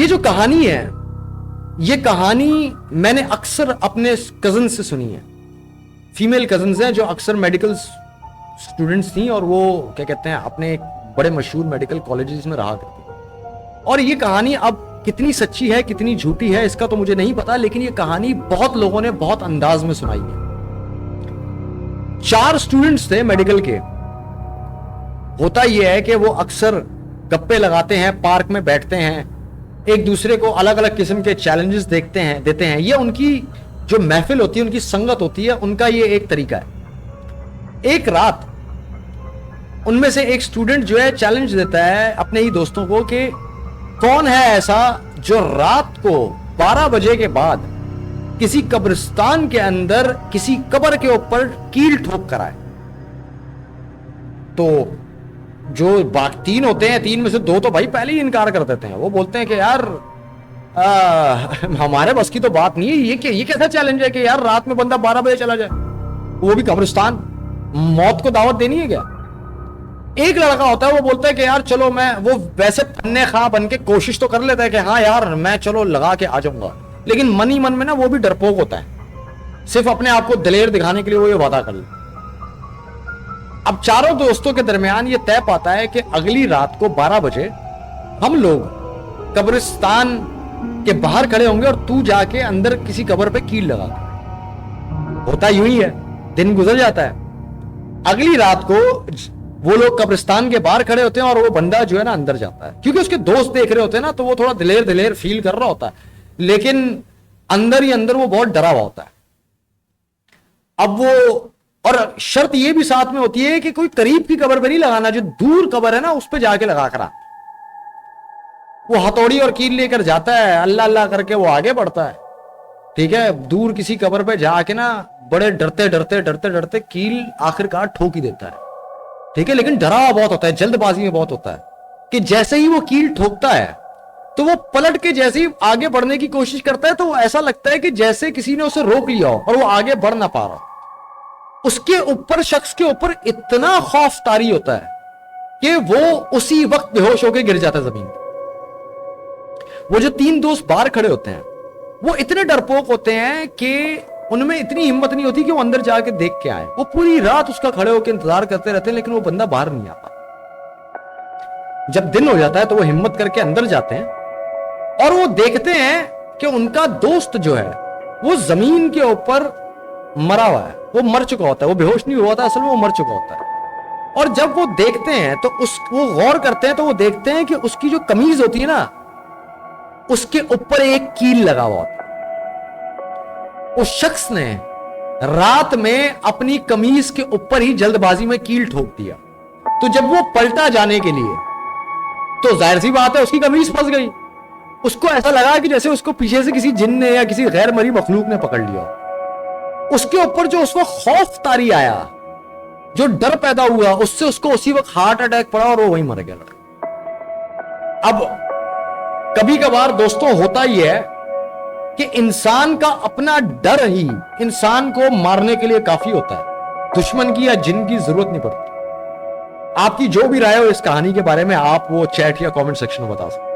ये जो कहानी है, ये कहानी मैंने अक्सर अपने कजन से सुनी है। फीमेल कजन्स हैं जो अक्सर मेडिकल स्टूडेंट्स थी और वो क्या कहते हैं अपने एक बड़े मशहूर मेडिकल कॉलेजेस में रहा करती। और ये कहानी अब कितनी सच्ची है कितनी झूठी है इसका तो मुझे नहीं पता, लेकिन ये कहानी बहुत लोगों ने बहुत अंदाज में सुनाई है। 4 स्टूडेंट्स थे मेडिकल के। होता यह है कि वो अक्सर गप्पे लगाते हैं, पार्क में बैठते हैं, एक दूसरे को अलग अलग किस्म के चैलेंजेस देते हैं। ये उनकी जो महफिल होती है, उनकी संगत होती है, उनका ये एक तरीका है। एक रात उनमें से एक स्टूडेंट जो है चैलेंज देता है अपने ही दोस्तों को कि कौन है ऐसा जो रात को 12 बजे के बाद किसी कब्रिस्तान के अंदर किसी कब्र के ऊपर कील ठोक कर आए। तो जो बाकी 3 होते हैं, 3 में से 2 तो भाई पहले ही इनकार कर देते हैं। वो बोलते हैं कि यार हमारे बस की तो बात नहीं है, ये कैसा चैलेंज है कि यार रात में बंदा 12 बजे चला जाए, वो भी कब्रिस्तान, मौत को दावत देनी है क्या। एक लड़का होता है वो बोलता है कि यार चलो वो वैसे फन्ने खा बन के कोशिश तो कर लेता है कि हाँ यार मैं चलो लगा के आ जाऊंगा, लेकिन मन ही मन में ना वो भी डरपोक होता है, सिर्फ अपने आप को दिलेर दिखाने के लिए वो ये वादा कर ले। अब चारों दोस्तों के दरमियान ये तय पाता है कि अगली रात को 12 बजे हम लोग कब्रिस्तान के बाहर खड़े होंगे और तू जाके अंदर किसी कब्र पे कील लगा। होता यूं ही है, दिन गुजर जाता है। अगली रात को वो लोग कब्रिस्तान के बाहर खड़े होते हैं और वो बंदा जो है ना अंदर जाता है, क्योंकि उसके दोस्त देख रहे होते हैं ना, तो वो थोड़ा दिलेर फील कर रहा होता है, लेकिन अंदर ही अंदर वो बहुत डरा हुआ होता है। अब वो, और शर्त ये भी साथ में होती है कि कोई करीब की कब्र पे नहीं लगाना, जो दूर कब्र है ना उस पे जाके लगा कर। वो हथौड़ी और कील लेकर जाता है, अल्लाह अल्लाह करके वो आगे बढ़ता है, ठीक है। दूर किसी कब्र पे जाके ना बड़े डरते कील आखिरकार ठोक ही देता है, ठीक है। लेकिन डरा हुआ बहुत होता है, जल्दबाजी में बहुत होता है कि जैसे ही वो कील ठोकता है तो वो पलट के जैसे ही आगे बढ़ने की कोशिश करता है तो वो ऐसा लगता है कि जैसे किसी ने उसे रोक लिया हो और वो आगे बढ़ ना पा रहा। उसके ऊपर, शख्स के ऊपर इतना खौफ तारी होता है कि वो उसी वक्त बेहोश होकर गिर जाता है जमीन पर। वो जो 3 दोस्त बाहर खड़े होते हैं वो इतने डरपोक होते हैं कि उनमें इतनी हिम्मत नहीं होती कि वो अंदर जाके देख के आए। वो पूरी रात उसका खड़े होकर इंतजार करते रहते हैं, लेकिन वो बंदा बाहर नहीं आता। जब दिन हो जाता है तो वो हिम्मत करके अंदर जाते हैं और वो देखते हैं कि उनका दोस्त जो है वो जमीन के ऊपर मरा हुआ है, वो मर चुका होता है, वो बेहोश नहीं हुआ था, असल में वो मर चुका होता है। और जब वो देखते हैं तो वो गौर करते हैं तो वो देखते हैं कि उसकी जो कमीज होती है ना उसके ऊपर एक कील लगा हुआ होता है। उस शख्स ने रात में अपनी कमीज के ऊपर ही जल्दबाजी में कील ठोक दिया। तो जब वो पलटा जाने के लिए तो जाहिर सी बात है उसकी कमीज फंस गई। उसको ऐसा लगा कि जैसे उसको पीछे से किसी जिन ने या किसी गैर मरी मखलूक ने पकड़ लिया। उसके ऊपर जो उसको खौफ तारी आया, जो डर पैदा हुआ, उससे उसको उसी वक्त हार्ट अटैक पड़ा और वो वहीं मर गया। अब कभी कभार दोस्तों होता ही है कि इंसान का अपना डर ही इंसान को मारने के लिए काफी होता है, दुश्मन की या जिन की जरूरत नहीं पड़ती। आपकी जो भी राय हो इस कहानी के बारे में आप वो चैट या कमेंट सेक्शन में बता सकते हैं।